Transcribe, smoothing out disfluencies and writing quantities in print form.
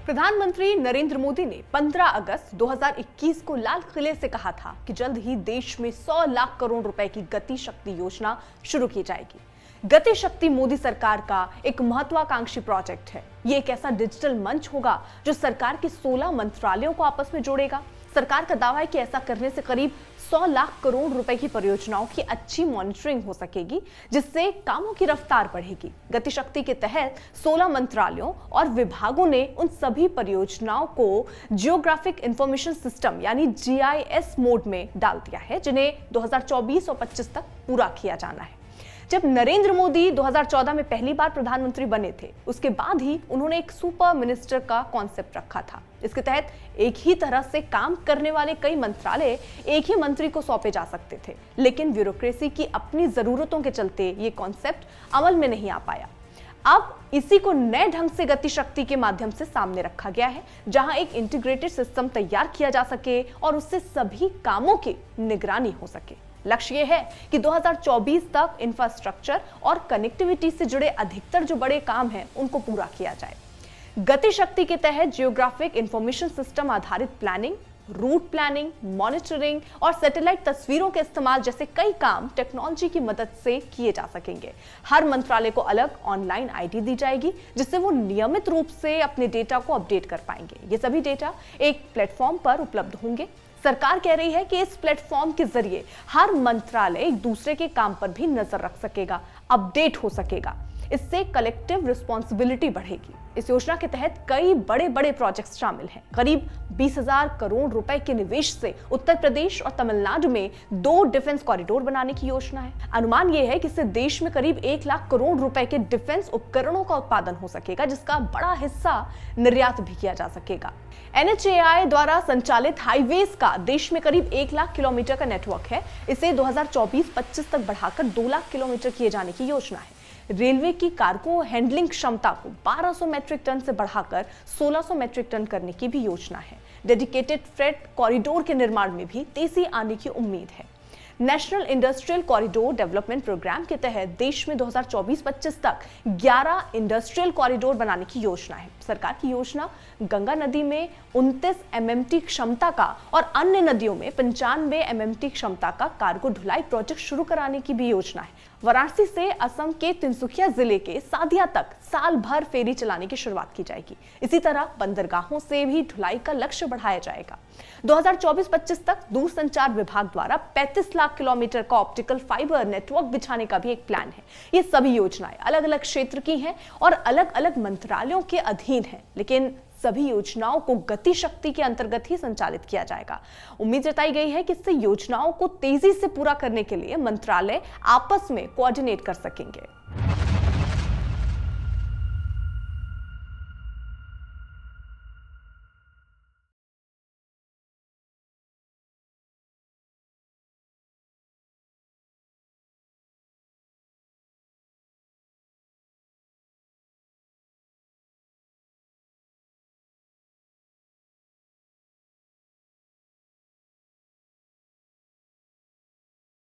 प्रधानमंत्री नरेंद्र मोदी ने 15 अगस्त 2021 को लाल किले से कहा था कि जल्द ही देश में 100 लाख करोड़ रुपए की गति शक्ति योजना शुरू की जाएगी। गति शक्ति मोदी सरकार का एक महत्वाकांक्षी प्रोजेक्ट है। ये एक ऐसा डिजिटल मंच होगा जो सरकार के 16 मंत्रालयों को आपस में जोड़ेगा। सरकार का दावा है कि ऐसा करने से करीब 100 लाख करोड़ रुपए की परियोजनाओं की अच्छी मॉनिटरिंग हो सकेगी, जिससे कामों की रफ्तार बढ़ेगी। गति शक्ति के तहत 16 मंत्रालयों और विभागों ने उन सभी परियोजनाओं को जियोग्राफिक इंफॉर्मेशन सिस्टम यानी जीआईएस मोड में डाल दिया है, जिन्हें 2024 और 25 तक पूरा किया जाना है। जब नरेंद्र मोदी 2014 में पहली बार प्रधानमंत्री बने थे, उसके बाद ही उन्होंने एक सुपर मिनिस्टर का कॉन्सेप्ट रखा था। इसके तहत एक ही तरह से काम करने वाले कई मंत्रालय एक ही मंत्री को सौंपे जा सकते थे, लेकिन ब्यूरोक्रेसी की अपनी जरूरतों के चलते ये कॉन्सेप्ट अमल में नहीं आ पाया। अब इसी को नए ढंग से गति शक्ति के माध्यम से सामने रखा गया है, जहां एक इंटीग्रेटेड सिस्टम तैयार किया जा सके और उससे सभी कामों की निगरानी हो सके। लक्ष्य यह है कि 2024 तक इंफ्रास्ट्रक्चर और कनेक्टिविटी से जुड़े अधिकतर जो बड़े काम हैं उनको पूरा किया जाए। गति शक्ति के तहत जियोग्राफिक इंफॉर्मेशन सिस्टम आधारित प्लानिंग, रूट प्लानिंग, मॉनिटरिंग और सैटेलाइट तस्वीरों के इस्तेमाल जैसे कई काम टेक्नोलॉजी की मदद से किए जा सकेंगे। हर मंत्रालय को अलग ऑनलाइन आईडी दी जाएगी, जिससे वो नियमित रूप से अपने डेटा को अपडेट कर पाएंगे। ये सभी डेटा एक प्लेटफॉर्म पर उपलब्ध होंगे। सरकार कह रही है कि इस प्लेटफॉर्म के जरिए हर मंत्रालय एक दूसरे के काम पर भी नजर रख सकेगा, अपडेट हो सकेगा। इससे कलेक्टिव रिस्पॉन्सिबिलिटी बढ़ेगी। इस योजना के तहत कई बड़े बड़े प्रोजेक्ट्स शामिल हैं। करीब 20,000 करोड़ रुपए के निवेश से उत्तर प्रदेश और तमिलनाडु में 2 डिफेंस कॉरिडोर बनाने की योजना है। अनुमान यह है कि इससे देश में करीब 1 लाख करोड़ रुपए के डिफेंस उपकरणों का उत्पादन हो सकेगा, जिसका बड़ा हिस्सा निर्यात भी किया जा सकेगा। NHAI द्वारा संचालित हाईवेज का देश में करीब 1 लाख किलोमीटर का नेटवर्क है। इसे 2024-25 तक बढ़ाकर 2 लाख किलोमीटर किए जाने की योजना है। रेलवे की कार्गो हैंडलिंग क्षमता को 1200 मैट्रिक टन से बढ़ाकर 1600 मैट्रिक टन करने की भी योजना है। डेडिकेटेड फ्रेट कॉरिडोर के निर्माण में भी तेजी आने की उम्मीद है। National industrial corridor development programme के तहत देश में 2024-25 तक 11 इंडस्ट्रियल कॉरिडोर बनाने की योजना है। सरकार की योजना गंगा नदी में 29 MMT क्षमता का और अन्य नदियों में 95 MMT क्षमता का कार्गो ढुलाई प्रोजेक्ट शुरू कराने की भी योजना है। वाराणसी से असम के तिनसुकिया जिले के सादिया तक साल भर फेरी चलाने की शुरुआत की जाएगी। इसी तरह बंदरगाहों से भी ढुलाई का लक्ष्य बढ़ाया जाएगा। 2024-25 तक दूरसंचार विभाग द्वारा 35 लाख किलोमीटर का ऑप्टिकल फाइबर नेटवर्क बिछाने का भी एक प्लान है। ये सभी योजनाएं अलग अलग क्षेत्र की हैं और अलग अलग मंत्रालयों के अधीन हैं, लेकिन सभी योजनाओं को गति शक्ति के अंतर्गत ही संचालित किया जाएगा। उम्मीद जताई गई है कि इससे योजनाओं को तेजी से पूरा करने के लिए मंत्रालय आपस में कोऑर्डिनेट कर सकेंगे।